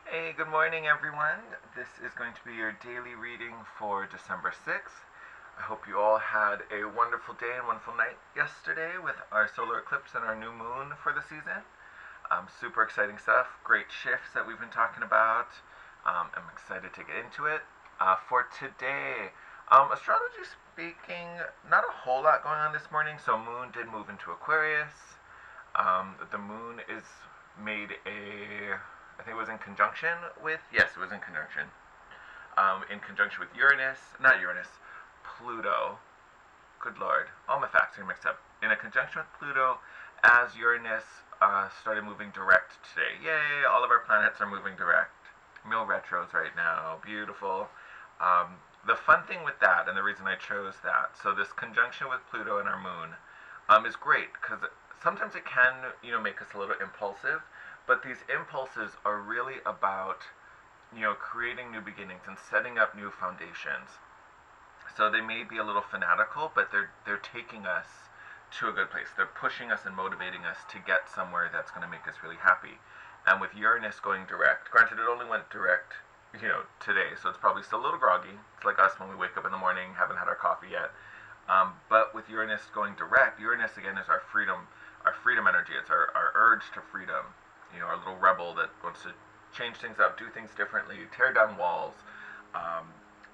Hey, good morning, everyone. This is going to be your daily reading for December 6th. I hope you all had a wonderful day and wonderful night yesterday with our solar eclipse and our new moon for the season. Super exciting stuff. Great shifts that we've been talking about. I'm excited to get into it. For today, astrology speaking, not a whole lot going on this morning. So, moon did move into Aquarius. The moon is made a I think it was in conjunction with, yes, it was in conjunction with Uranus, not Uranus, Pluto. Good Lord, all my facts are mixed up. In a conjunction with Pluto, as Uranus started moving direct today. Yay, all of our planets are moving direct. Mill retros right now, beautiful. The fun thing with that, and the reason I chose that, so this conjunction with Pluto and our moon is great because sometimes it can, make us a little impulsive, but these impulses are really about, creating new beginnings and setting up new foundations. So they may be a little fanatical, but they're taking us to a good place. They're pushing us and motivating us to get somewhere that's going to make us really happy. And with Uranus going direct, granted it only went direct, today, so it's probably still a little groggy. It's like us when we wake up in the morning, haven't had our coffee yet. But with Uranus going direct, Uranus again is our freedom energy. It's our urge to freedom. Our little rebel that wants to change things up, do things differently, tear down walls.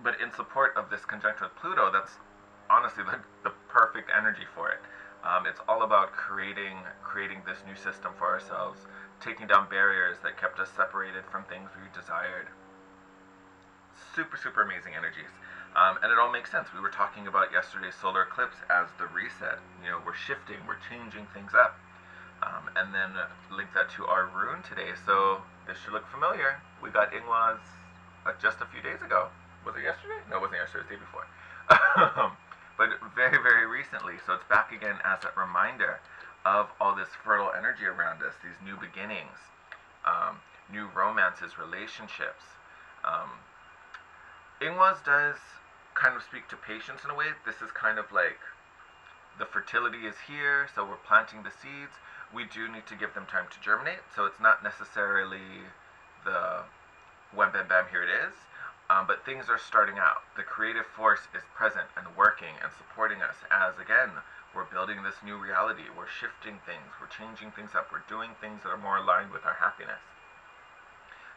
But in support of this conjunction with Pluto, that's honestly the perfect energy for it. It's all about creating this new system for ourselves, taking down barriers that kept us separated from things we desired. Super, super amazing energies. And it all makes sense. We were talking about yesterday's solar eclipse as the reset. We're shifting, we're changing things up. And then link that to our rune today. So this should look familiar. We got Ingwas just a few days ago. Was it yesterday? No, it wasn't yesterday. It was the day before. But very, very recently. So it's back again as a reminder of all this fertile energy around us, these new beginnings, new romances, relationships. Ingwas does kind of speak to patience in a way. This is kind of like the fertility is here, so we're planting the seeds. We do need to give them time to germinate, so it's not necessarily the wham bam bam, here it is. But things are starting out. The creative force is present and working and supporting us as, again, we're building this new reality. We're shifting things. We're changing things up. We're doing things that are more aligned with our happiness.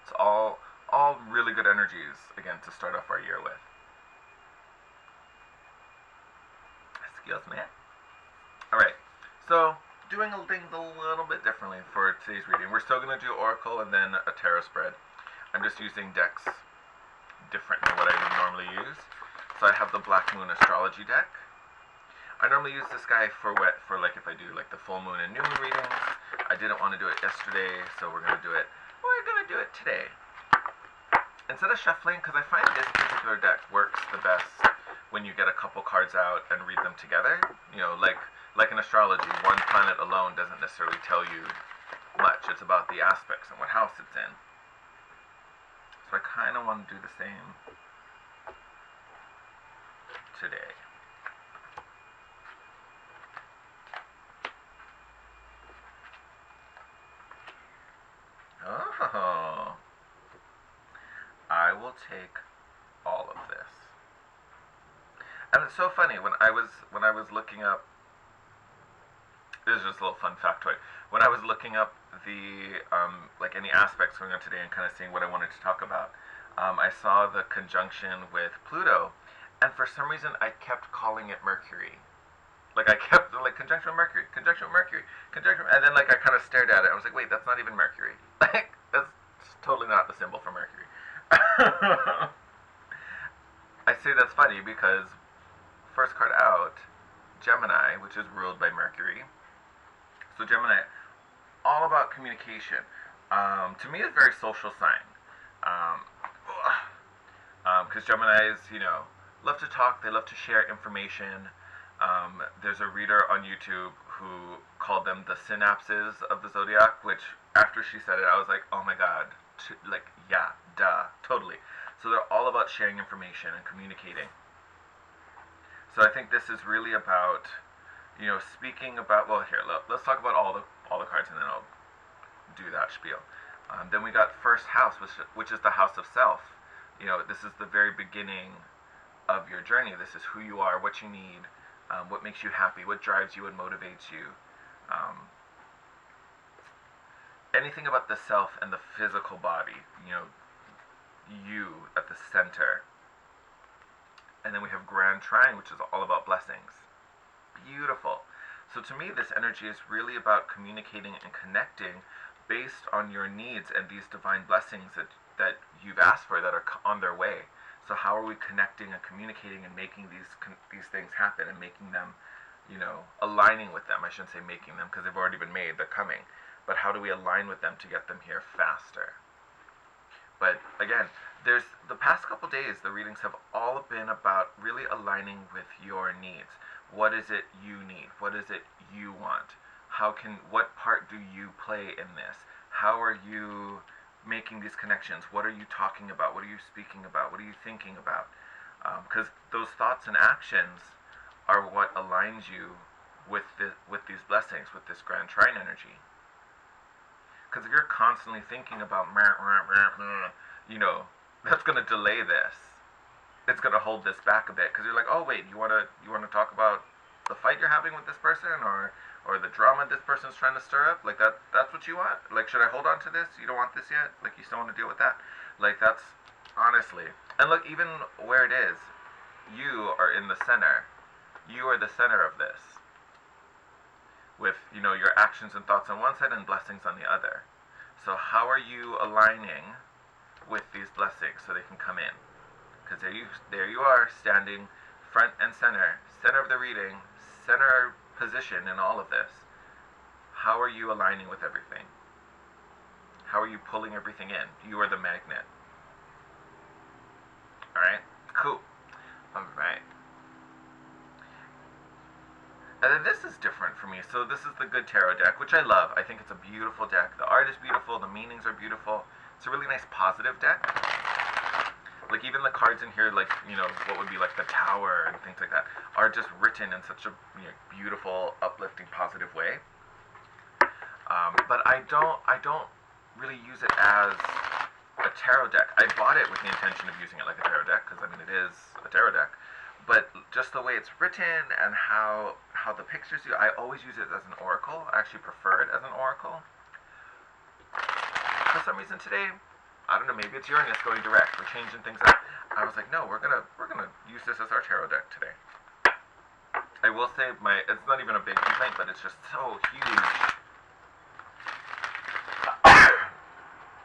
It's all really good energies, again, to start off our year with. Excuse me. Alright, so doing things a little bit differently for today's reading. We're still going to do Oracle and then a tarot spread. I'm just using decks different than what I normally use. So I have the Black Moon Astrology deck. I normally use this guy for like if I do like the full moon and new moon readings. I didn't want to do it yesterday, so we're going to do it today. Instead of shuffling, because I find this particular deck works the best when you get a couple cards out and read them together. Like in astrology, one planet alone doesn't necessarily tell you much. It's about the aspects and what house it's in. So I kind of want to do the same today. Oh, I will take all of this. And it's so funny when I was looking up. This is just a little fun factoid. When I was looking up the like any aspects going on today and kind of seeing what I wanted to talk about, I saw the conjunction with Pluto, and for some reason I kept calling it Mercury. Like I kept like conjunction with Mercury, and then like I kind of stared at it. I was like, wait, that's not even Mercury. Like that's totally not the symbol for Mercury. I say that's funny because first card out, Gemini, which is ruled by Mercury. So Gemini, all about communication. To me, it's a very social sign. Because Geminis, love to talk. They love to share information. There's a reader on YouTube who called them the synapses of the zodiac, which after she said it, I was like, oh my god, yeah, duh, totally. So they're all about sharing information and communicating. So I think this is really about, speaking about. Well, here, let's talk about all the cards, and then I'll do that spiel. Then we got first house, which is the house of self. This is the very beginning of your journey. This is who you are, what you need, what makes you happy, what drives you and motivates you. Anything about the self and the physical body, you at the center. And then we have Grand Trine, which is all about blessings. Beautiful. So to me, this energy is really about communicating and connecting based on your needs and these divine blessings that you've asked for that are on their way. So how are we connecting and communicating and making these things happen and making them, aligning with them? I shouldn't say making them because they've already been made, they're coming. But how do we align with them to get them here faster? But again, there's the past couple days, the readings have all been about really aligning with your needs. What is it you need? What is it you want? What part do you play in this? How are you making these connections? What are you talking about? What are you speaking about? What are you thinking about? Because those thoughts and actions are what aligns you with these blessings, with this Grand Trine energy. Because if you're constantly thinking about, that's going to delay this. It's going to hold this back a bit. Because you're like, oh wait, you want to talk about the fight you're having with this person, or the drama this person's trying to stir up? Like that's what you want? Like, should I hold on to this? You don't want this yet? Like, you still want to deal with that? Like, that's honestly. And look, even where it is, you are in the center. You are the center of this. With, your actions and thoughts on one side and blessings on the other. So how are you aligning with these blessings so they can come in? Because there you are, standing front and center of the reading, center position in all of this. How are you aligning with everything? How are you pulling everything in? You are the magnet. Alright? Cool. Alright. And then this is different for me. So this is the Good Tarot deck, which I love. I think it's a beautiful deck. The art is beautiful. The meanings are beautiful. It's a really nice positive deck. Like, even the cards in here, like, what would be like the Tower and things like that, are just written in such a beautiful, uplifting, positive way. But I don't really use it as a tarot deck. I bought it with the intention of using it like a tarot deck, because, it is a tarot deck. But just the way it's written and how the pictures do, I always use it as an oracle. I actually prefer it as an oracle. For some reason today, I don't know, maybe it's Uranus going direct. We're changing things up. I was like, no, we're gonna use this as our tarot deck today. I will say it's not even a big complaint, but it's just so huge.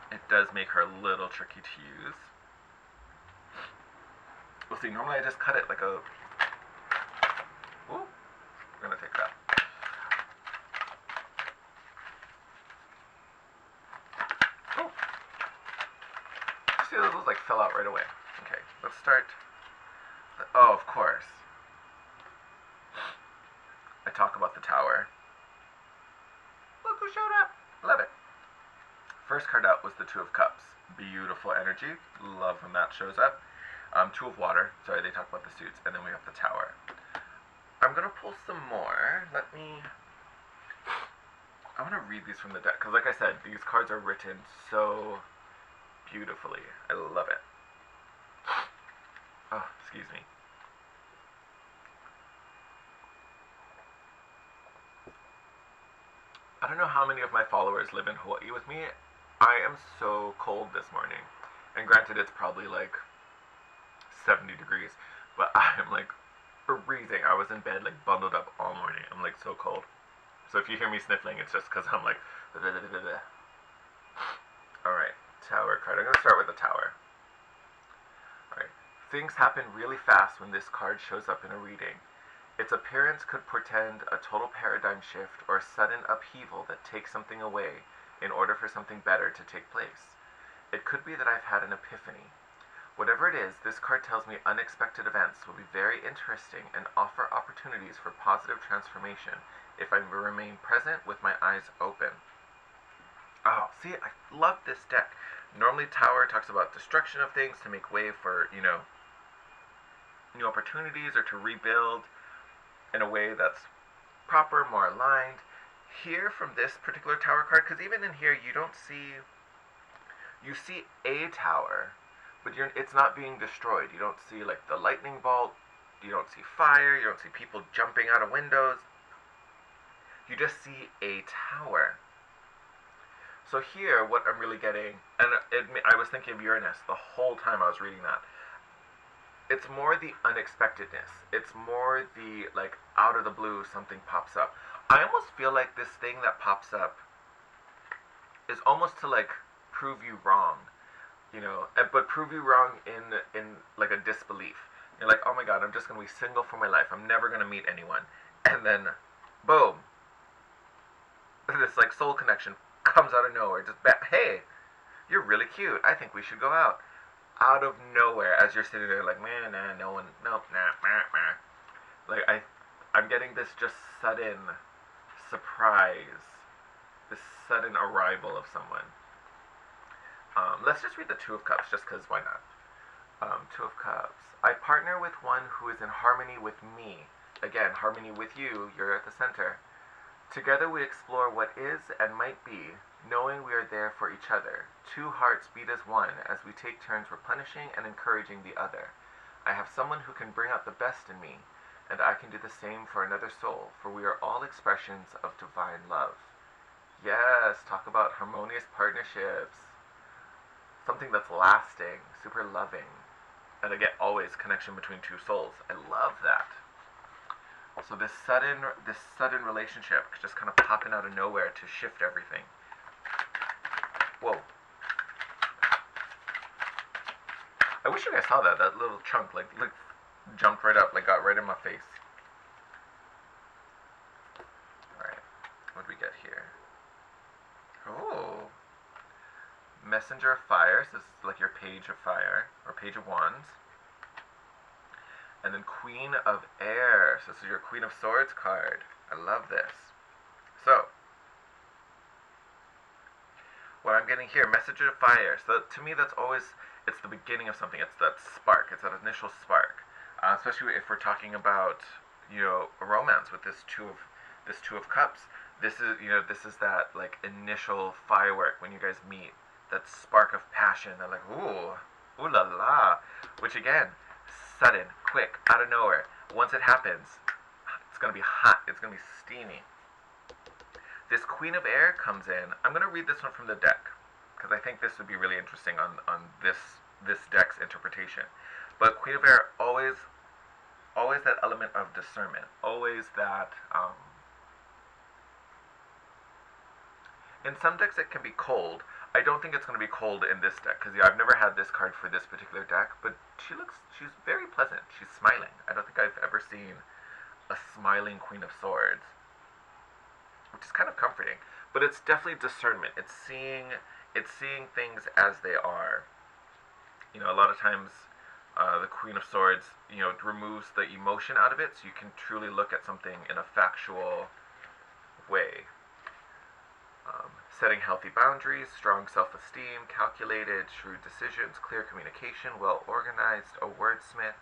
It does make her a little tricky to use. We'll see, normally I just cut it like a... Ooh, we're gonna take that. Oh. See, those like fell out right away. Okay, let's start. Oh, of course. I talk about the Tower. Look who showed up. Love it. First card out was the Two of Cups. Beautiful energy. Love when that shows up. Two of Water. Sorry, they talk about the suits. And then we have the Tower. I'm going to pull some more. I want to read these from the deck. Because like I said, these cards are written so beautifully. I love it. Oh, excuse me. I don't know how many of my followers live in Hawaii with me. I am so cold this morning. And granted, it's probably like 70 degrees, but I am like freezing. I was in bed like bundled up all morning. I'm like so cold. So if you hear me sniffling, it's just because I'm like Alright, Tower card. I'm going to start with the Tower. Alright. Things happen really fast when this card shows up in a reading. Its appearance could portend a total paradigm shift or sudden upheaval that takes something away in order for something better to take place. It could be that I've had an epiphany. Whatever it is, this card tells me unexpected events will be very interesting and offer opportunities for positive transformation if I remain present with my eyes open. Oh, see, I love this deck. Normally Tower talks about destruction of things to make way for, new opportunities or to rebuild in a way that's proper, more aligned. Here from this particular Tower card, because even in here you don't see you see a tower, but it's not being destroyed. You don't see like the lightning bolt, you don't see fire, you don't see people jumping out of windows. You just see a tower. So here, what I'm really getting, and I was thinking of Uranus the whole time I was reading that. It's more the unexpectedness. It's more the, like, out of the blue, something pops up. I almost feel like this thing that pops up is almost to, like, prove you wrong, you know, but prove you wrong in like, a disbelief. You're like, oh my god, I'm just going to be single for my life. I'm never going to meet anyone. And then, boom, this, like, soul connection comes out of nowhere. Just, hey, you're really cute. I think we should go out of nowhere, as you're sitting there like, man, nah, no one, nope, nah, nah, nah. Like, I'm getting this just sudden surprise, this sudden arrival of someone. Let's just read the Two of Cups, just because why not? Two of Cups. I partner with one who is in harmony with me. Again, harmony with you, you're at the center. Together we explore what is and might be, knowing we are there for each other. Two hearts beat as one as we take turns replenishing and encouraging the other. I have someone who can bring out the best in me, and I can do the same for another soul, for we are all expressions of divine love. Yes, talk about harmonious partnerships. Something that's lasting, super loving. And again, always connection between two souls. I love that. So this sudden relationship just kind of popping out of nowhere to shift everything. Whoa. I wish you guys saw that little chunk, like jumped right up, like got right in my face. Alright, what do we get here? Oh. Messenger of Fire, so this is like your Page of Fire, or Page of Wands. And then Queen of Air, so this is your Queen of Swords card. I love this. So, what I'm getting here, Messenger of Fire. So to me, that's always, it's the beginning of something. It's that spark. It's that initial spark. Especially if we're talking about, you know, a romance with this Two of Cups. This is that like initial firework when you guys meet. That spark of passion. They're like, ooh la la. Which again, sudden, quick, out of nowhere. Once it happens, it's gonna be hot. It's gonna be steamy. This Queen of Air comes in. I'm going to read this one from the deck, because I think this would be really interesting on this deck's interpretation. But Queen of Air, always that element of discernment. Always that, in some decks it can be cold. I don't think it's going to be cold in this deck, because I've never had this card for this particular deck, but she's very pleasant. She's smiling. I don't think I've ever seen a smiling Queen of Swords, which is kind of comforting. But it's definitely discernment. It's seeing things as they are. You know, a lot of times the Queen of Swords, you know, removes the emotion out of it, so you can truly look at something in a factual way. Setting healthy boundaries, strong self-esteem, calculated, shrewd decisions, clear communication, well-organized, a wordsmith.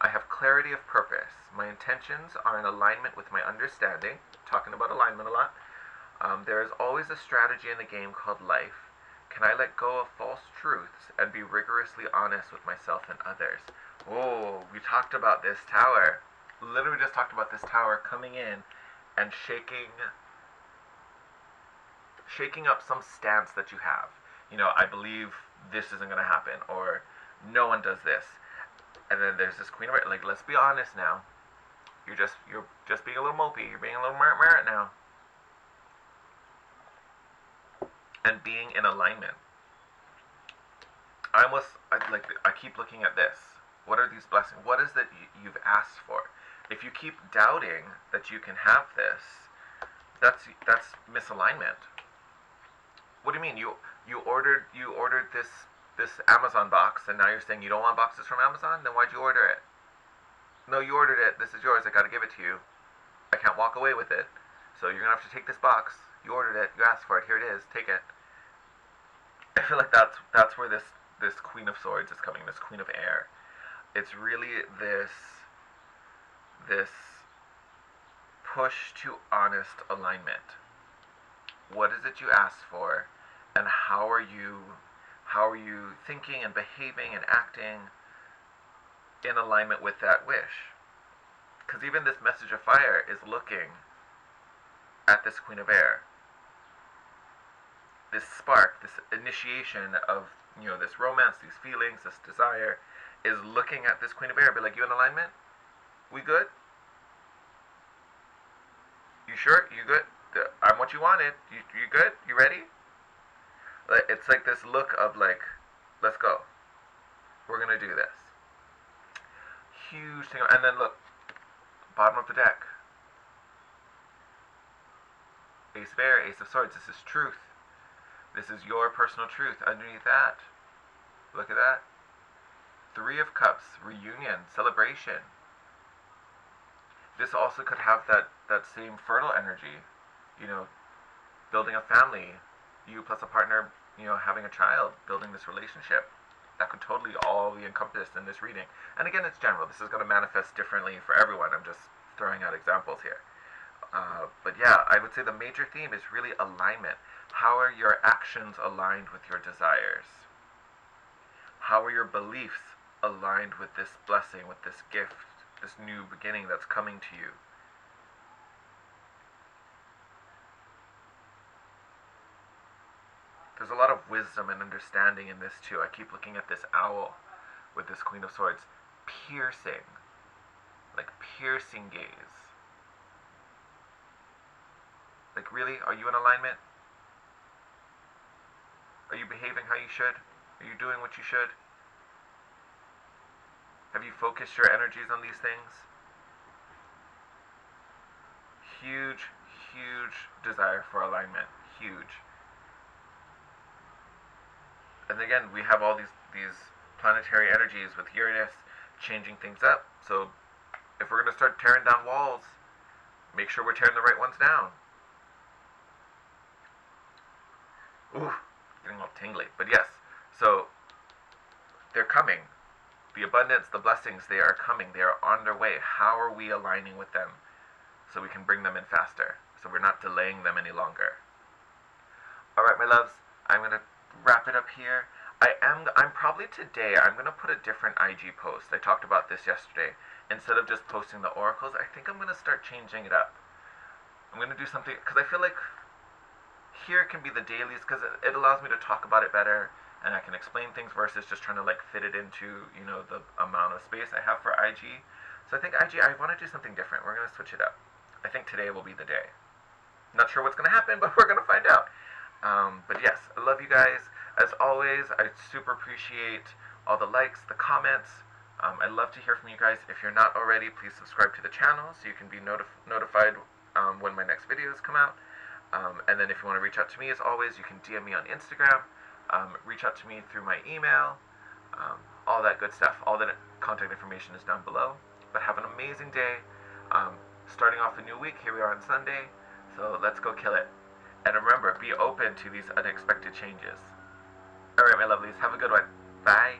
I have clarity of purpose. My intentions are in alignment with my understanding. Talking about alignment a lot. There is always a strategy in the game called life. Can I let go of false truths and be rigorously honest with myself and others? Oh, we talked about this tower. Literally just talked about this tower coming in and shaking up some stance that you have. You know, I believe this isn't going to happen, or no one does this. And then there's this Queen of Air. Like, let's be honest now. You're just being a little mopey. You're being a little merit now. And being in alignment. I keep looking at this. What are these blessings? What is that you've asked for? If you keep doubting that you can have this, that's misalignment. What do you mean? You ordered this Amazon box, and now you're saying you don't want boxes from Amazon? Then why'd you order it? No, you ordered it. This is yours. I gotta give it to you. I can't walk away with it. So you're gonna have to take this box. You ordered it. You asked for it. Here it is. Take it. I feel like that's where this Queen of Swords is coming. This Queen of Air. It's really this push to honest alignment. What is it you asked for, and how are you How are you thinking and behaving and acting in alignment with that wish? Because even this message of fire is looking at this Queen of Air. This spark, this initiation of, this romance, these feelings, this desire, is looking at this Queen of Air. Be like, you in alignment? We good? You sure? You good? I'm what you wanted. You good? You ready? It's like this look of like, let's go. We're gonna do this. Huge thing. And then look, bottom of the deck. Ace of Air, Ace of Swords. This is truth. This is your personal truth. Underneath that, look at that. Three of Cups, reunion, celebration. This also could have that same fertile energy, building a family, you plus a partner, having a child, building this relationship. That could totally all be encompassed in this reading. And again, it's general. This is going to manifest differently for everyone. I'm just throwing out examples here. But yeah, I would say the major theme is really alignment. How are your actions aligned with your desires? How are your beliefs aligned with this blessing, with this gift, this new beginning that's coming to you? There's a lot of wisdom and understanding in this too. I keep looking at this owl with this Queen of Swords, piercing, like piercing gaze. Like, really? Are you in alignment? Are you behaving how you should? Are you doing what you should? Have you focused your energies on these things? Huge, huge desire for alignment. Huge. And again, we have all these planetary energies with Uranus changing things up. So if we're going to start tearing down walls, make sure we're tearing the right ones down. Ooh, getting all tingly. But yes, so they're coming. The abundance, the blessings, they are coming. They are on their way. How are we aligning with them so we can bring them in faster, so we're not delaying them any longer? All right, my loves, I'm going to wrap it up here. I'm probably today, I'm going to put a different IG post. I talked about this yesterday. Instead of just posting the oracles, I think I'm going to start changing it up. I'm going to do something, because I feel like here can be the dailies, because it allows me to talk about it better, and I can explain things versus just trying to like fit it into, the amount of space I have for IG. So I think IG, I want to do something different. We're going to switch it up. I think today will be the day. Not sure what's going to happen, but we're going to find out. But yes, I love you guys. As always, I super appreciate all the likes, the comments. I'd love to hear from you guys. If you're not already, please subscribe to the channel so you can be notified when my next videos come out. And then if you want to reach out to me, as always, you can DM me on Instagram. Reach out to me through my email. All that good stuff. All that contact information is down below. But have an amazing day. Starting off a new week. Here we are on Sunday. So let's go kill it. And remember, be open to these unexpected changes. Alright, my lovelies, have a good one. Bye.